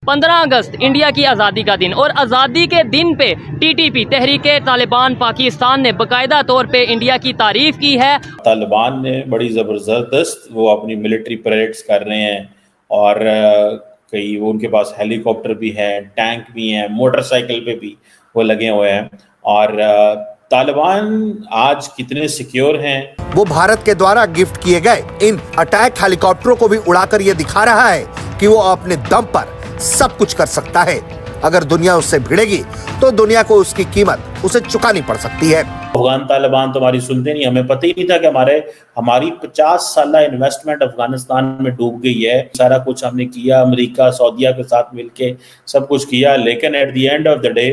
15 अगस्त India की आज़ादी का दिन और आज़ादी के दिन पे टीटीपी तहरीके तालिबान पाकिस्तान ने बाकायदा तौर पे इंडिया की तारीफ की है। तालिबान ने बड़ी ज़बरदस्त वो अपनी मिलिट्री परेड्स कर रहे हैं और कई वो उनके पास हेलीकॉप्टर भी हैं, टैंक भी हैं, मोटरसाइकिल पे भी वो लगे हुए हैं और तालिबान आज कितने सिक्योर हैं। वो भारत के द्वारा गिफ्ट किए गए इन अटैक हेलीकॉप्टरों को भी उड़ाकर ये दिखा रहा है कि वो अपने दम पर सब कुछ कर सकता है। अगर दुनिया उससे भिड़ेगी तो दुनिया को उसकी कीमत उसे चुकानी पड़ सकती है। अफगान तालिबान तो हमारी सुनते नहीं, हमें पता ही नहीं था कि हमारी 50 साल इन्वेस्टमेंट अफगानिस्तान में डूब गई है। सारा कुछ हमने किया, अमेरिका सऊदीया के साथ मिलके सब कुछ किया, लेकिन at the end of the day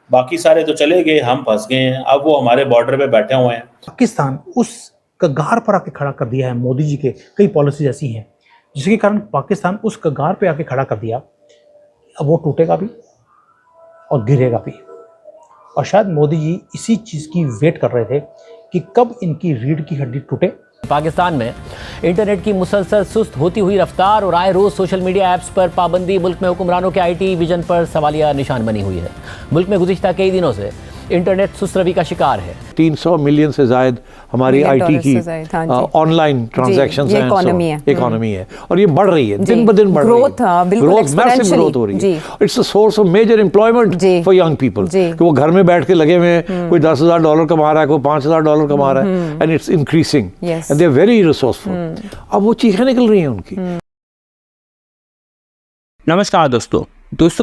बाकी सारे तो चले गए, हम फंस गए हैं। अब वो हमारे बॉर्डर पे बैठे हुए हैं। पाकिस्तान उस कगार पर आके खड़ा कर दिया है। मोदी जी के कई पॉलिसीज ऐसी हैं जिसके कारण पाकिस्तान उस कगार पे आके खड़ा कर दिया। अब वो टूटेगा भी और गिरेगा भी, और शायद मोदी जी इसी चीज़ की वेट कर रहे थे कि कब इनकी रीढ़ की हड्डी टूटे। पाकिस्तान में इंटरनेट की मुसलसल सुस्त होती हुई रफ्तार और आए रोज सोशल मीडिया ऐप्स पर पाबंदी मुल्क में हुक्मरानों के आईटी विजन पर सवालिया निशान बनी हुई है। मुल्क में गुज़िश्ता कई दिनों से इंटरनेट सुस्त रवि का शिकार है। 300 मिलियन से ज़ायद हमारी आईटी की ऑनलाइन ट्रांजैक्शंस हैं, इकोनॉमी है और ये बढ़ रही है, दिन ब दिन बढ़ रही है। ग्रोथ मैसिव ग्रोथ हो रही है। It's a source of major employment for young people कि वो घर में बैठ के लगे हुए हैं, कोई $10,000 कमा रहा है, कोई $5,000 कमा रहा है, and it's increasing and they are very resourceful. अब वो चीखें निकल रही हैं उनकी। नमस्कार दोस्तों,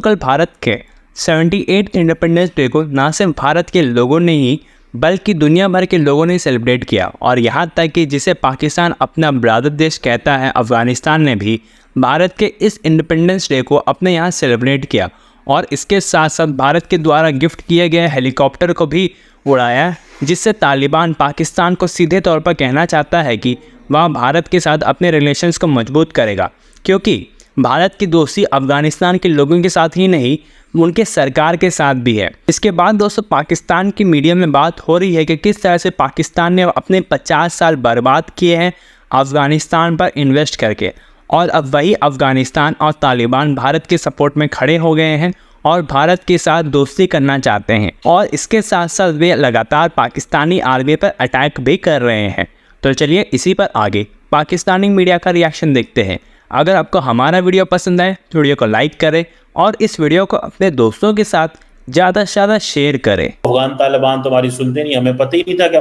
कल भारत के 78 इंडिपेंडेंस डे को ना सिर्फ भारत के लोगों ने ही बल्कि दुनिया भर के लोगों ने सेलिब्रेट किया, और यहाँ तक कि जिसे पाकिस्तान अपना ब्रदर देश कहता है, अफ़गानिस्तान ने भी भारत के इस इंडिपेंडेंस डे को अपने यहाँ सेलिब्रेट किया और इसके साथ साथ भारत के द्वारा गिफ्ट किए गए हेलीकॉप्टर को भी उड़ाया, जिससे तालिबान पाकिस्तान को सीधे तौर पर कहना चाहता है कि वह भारत के साथ अपने रिलेशंस को मजबूत करेगा, क्योंकि भारत की दोस्ती अफ़गानिस्तान के लोगों के साथ ही नहीं उनके सरकार के साथ भी है। इसके बाद दोस्तों पाकिस्तान की मीडिया में बात हो रही है कि किस तरह से पाकिस्तान ने अपने 50 साल बर्बाद किए हैं अफ़गानिस्तान पर इन्वेस्ट करके, और अब वही अफ़गानिस्तान और तालिबान भारत के सपोर्ट में खड़े हो गए हैं और भारत के साथ दोस्ती करना चाहते हैं, और इसके साथ साथ वे लगातार पाकिस्तानी आर्मी पर अटैक भी कर रहे हैं। तो चलिए इसी पर आगे पाकिस्तानी मीडिया का रिएक्शन देखते हैं। अगर आपको हमारा वीडियो पसंद आए तो वीडियो को लाइक करें और इस वीडियो को अपने दोस्तों के साथ ज़्यादा से ज़्यादा शेयर करें। अफगान तालिबान तो हमारी सुनते नहीं, हमें पता ही नहीं था कि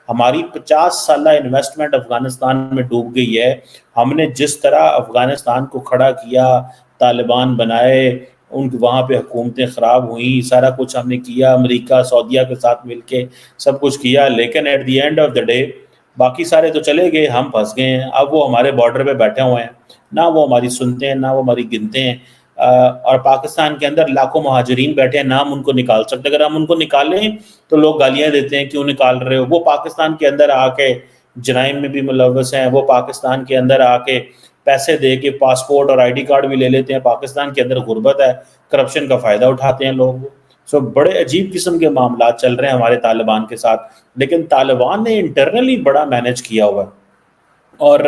हमारी 50 साल इन्वेस्टमेंट अफगानिस्तान में डूब गई है। हमने जिस तरह अफगानिस्तान को खड़ा किया, तालिबान बनाए, उनके वहाँ पे हुकूमतें ख़राब हुई, सारा कुछ हमने किया, अमेरिका सऊदीया के साथ मिलके सब कुछ किया, लेकिन at the end of the day बाकी सारे तो चले गए, हम फंस गए हैं। अब वो हमारे बॉर्डर पे बैठे हुए हैं, ना वो हमारी सुनते हैं, ना वो हमारी गिनते हैं। और पाकिस्तान के अंदर लाखों महाजरीन बैठे हैं, ना हम उनको निकाल सकते। अगर हम उनको निकालें तो लोग गालियां देते हैं, क्यों निकाल रहे हो। वो पाकिस्तान के अंदर आके जराइम में भी मुलव्वस हैं, वो पाकिस्तान के अंदर आके पैसे दे के पासपोर्ट और ID कार्ड भी ले लेते हैं। पाकिस्तान के अंदर गुर्बत है, करप्शन का फ़ायदा उठाते हैं लोग। सो बड़े अजीब किस्म के मामला चल रहे हैं हमारे तालिबान के साथ, लेकिन तालिबान ने इंटरनली बड़ा मैनेज किया हुआ है। और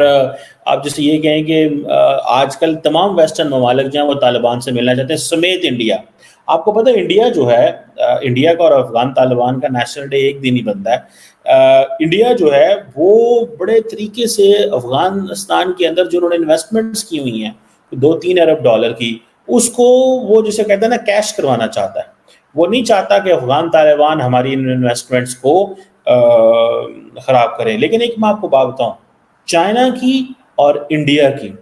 आप जैसे ये कहें कि आजकल तमाम वेस्टर्न ममालिक जो हैं वो तालिबान से मिलना चाहते हैं, समेत इंडिया। आपको पता है इंडिया जो है, इंडिया का और अफगान तालिबान का नेशनल डे एक दिन ही बनता है। इंडिया जो है वो बड़े तरीके से अफगानिस्तान के अंदर जो उन्होंने इन्वेस्टमेंट्स की हुई हैं $2-3 अरब की, उसको वो जिसे कहते हैं ना कैश करवाना चाहता है। वो नहीं चाहता कि अफगान तालिबान हमारी इन इन्वेस्टमेंट्स को ख़राब करें। लेकिन एक मैं आपको बात बताऊँ, चाइना की और इंडिया की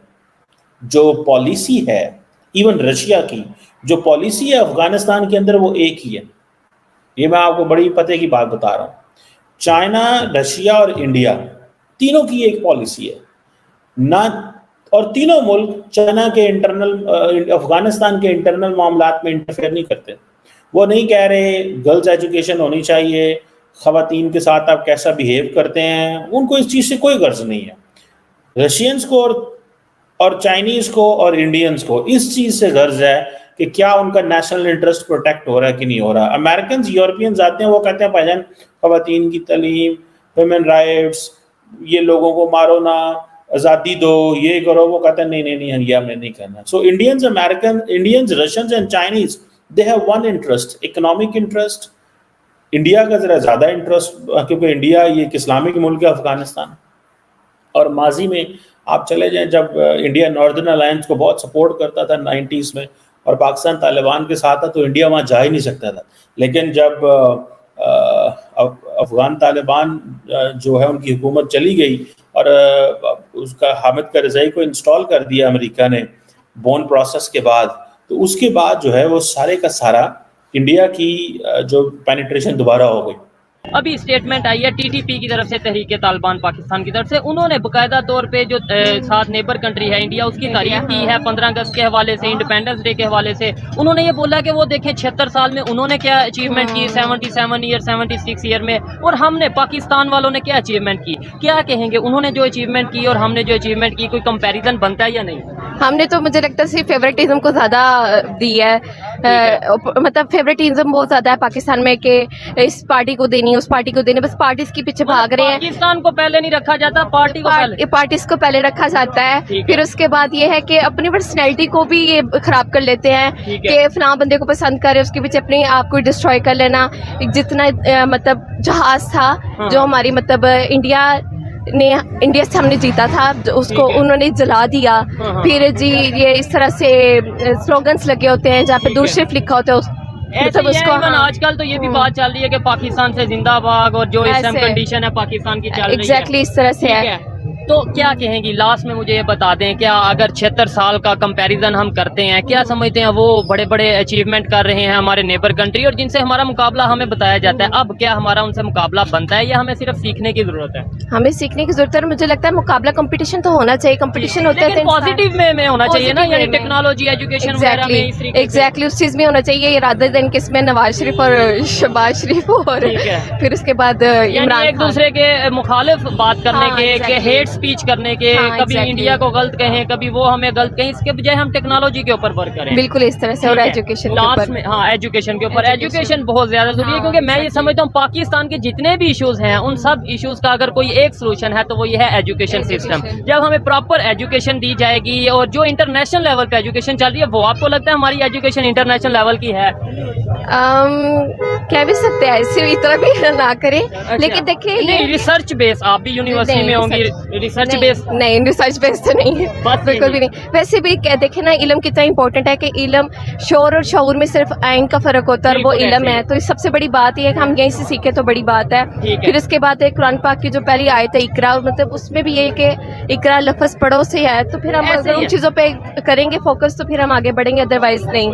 जो पॉलिसी है, इवन रशिया की जो पॉलिसी है अफगानिस्तान के अंदर, वो एक ही है। ये मैं आपको बड़ी पते की बात बता रहा हूँ। चाइना, रशिया और इंडिया तीनों की एक पॉलिसी है ना, और तीनों मुल्क चाइना के अफगानिस्तान के इंटरनल मामलात में इंटरफेयर नहीं करते। वो नहीं कह रहे गर्ल्स एजुकेशन होनी चाहिए, ख़वातीन के साथ आप कैसा बिहेव करते हैं, उनको इस चीज़ से कोई गर्ज नहीं है। रशियंस को और चाइनीज़ को और इंडियंस को इस चीज़ से गर्ज है कि क्या उनका नेशनल इंटरेस्ट प्रोटेक्ट हो रहा है कि नहीं हो रहा। अमेरिकन यूरोपियंस आते हैं, वो कहते हैं भाईजान ख़वातीन की तलीम, वुमेन राइट्स, ये लोगों को मारो ना, आज़ादी दो, ये करो, वो कहते हैं नहीं नहीं नहीं, ये हमने नहीं करना। So Indians, American, Indians, Russians and Chinese, they have one interest, economic interest. India का ज़रा ज़्यादा इंटरेस्ट, क्योंकि इंडिया ये एक इस्लामिक मुल्क है, अफगानिस्तान। और माजी में आप चले जाएं, जब इंडिया नॉर्दर्न अलायंस को बहुत सपोर्ट करता था 90s में, और पाकिस्तान तालिबान के साथ था, तो इंडिया वहाँ जा ही नहीं सकता था। लेकिन जब अफगान तालिबान जो है उनकी हुकूमत चली गई और उसका हामिद करज़ई को इंस्टॉल कर दिया अमेरिका ने बोन प्रोसेस के बाद, तो उसके बाद जो है वो सारे का सारा इंडिया की जो पेनिट्रेशन दोबारा हो गई। अभी स्टेटमेंट आई है टीटीपी की तरफ से, तहरीक तालिबान पाकिस्तान की तरफ से, उन्होंने बाकायदा तौर पे जो साथ नेबर कंट्री है इंडिया, उसकी तारीफ की है 15 अगस्त के हवाले से, इंडिपेंडेंस डे के हवाले से। उन्होंने ये बोला कि वो देखें 76 साल में उन्होंने क्या अचीवमेंट की, 77 ईयर 76 ईयर में, और हमने पाकिस्तान वालों ने क्या अचीवमेंट की। क्या कहेंगे, उन्होंने जो अचीवमेंट की और हमने जो अचीवमेंट की, कोई कंपेरिजन बनता है या नहीं? हमने तो, मुझे लगता है सिर्फ फेवरेटिज्म को ज़्यादा दी है, मतलब फेवरेटिज्म बहुत ज़्यादा है पाकिस्तान में कि इस पार्टी को देनी, उस पार्टी को देनी, बस पार्टीज के पीछे भाग रहे हैं। पाकिस्तान को पहले नहीं रखा जाता, पार्टीज को पहले रखा जाता है। फिर उसके बाद ये है कि अपनी पर्सनैलिटी को भी ये खराब कर लेते हैं कि फलां बंदे को पसंद करे, उसके पीछे अपने आप को डिस्ट्रॉय कर लेना। जितना मतलब जहाज था जो हमारी मतलब इंडिया से हमने जीता था, उसको उन्होंने जला दिया। फिर जी ये इस तरह से स्लोगन्स लगे होते हैं जहाँ पे दूर लिखा होता है, मतलब उसको आजकल तो ये भी बात चल रही है कि पाकिस्तान से जिंदाबाद, और जो इस टाइम कंडीशन है पाकिस्तान की चल रही है, एग्जैक्टली इस तरह से है। तो क्या कहेंगी लास्ट में, मुझे ये बता दें, क्या अगर 76 साल का कंपैरिजन हम करते हैं, क्या समझते हैं वो बड़े बड़े अचीवमेंट कर रहे हैं हमारे नेबर कंट्री, और जिनसे हमारा मुकाबला हमें बताया जाता है, अब क्या हमारा उनसे मुकाबला बनता है या हमें सिर्फ सीखने की जरूरत है? हमें सीखने की जरूरत है। मुझे लगता है मुकाबला कंपटीशन तो होना चाहिए, कंपटीशन होता है पॉजिटिव में होना चाहिए ना, यानी टेक्नोलॉजी, एजुकेशन, एग्जैक्टली उस चीज में होना चाहिए, रादर देन कि इसमें नवाज शरीफ और शहबाज शरीफ और फिर उसके बाद इमरान एक दूसरे के मुखालिफ बात करने के, हेट स्पीच करने के, कभी इंडिया को गलत कहें, कभी वो हमें गलत कहें, इसके बजाय हम टेक्नोलॉजी के ऊपर वर्क करें। बिल्कुल इस तरह से, और एजुकेशन लास्ट में, हाँ एजुकेशन के ऊपर, एजुकेशन बहुत ज्यादा जरूरी है, क्योंकि मैं ये समझता हूँ पाकिस्तान के जितने भी इश्यूज हैं, उन सब इश्यूज का अगर कोई एक सोल्यूशन है तो वो ये है एजुकेशन सिस्टम। जब हमें प्रॉपर एजुकेशन दी जाएगी, और जो इंटरनेशनल लेवल पे एजुकेशन चल रही है, वो आपको लगता है हमारी एजुकेशन इंटरनेशनल लेवल की है? कह भी सकते हैं, ऐसे इतना भी ना करें। लेकिन देखिए रिसर्च बेस, आप भी यूनिवर्सिटी में होंगी, रिसर्च बेस नहीं, रिसर्च बेस तो नहीं है, बिल्कुल भी नहीं। वैसे भी देखें ना, इल्म कितना इंपॉर्टेंट है, कि इल्म शोर और शऊर में सिर्फ आइन का फर्क होता है, और वो इल्म है। तो सबसे बड़ी बात यह है कि हम यहीं से सीखे तो बड़ी बात है। फिर उसके बाद एक कुरान पाक की जो पहली आयत है इकरा, मतलब उसमें भी ये कि इकरा लफ्ज़ पढ़ो से है, तो फिर हम अगर उन चीज़ों पे करेंगे फोकस तो फिर हम आगे बढ़ेंगे, अदरवाइज नहीं।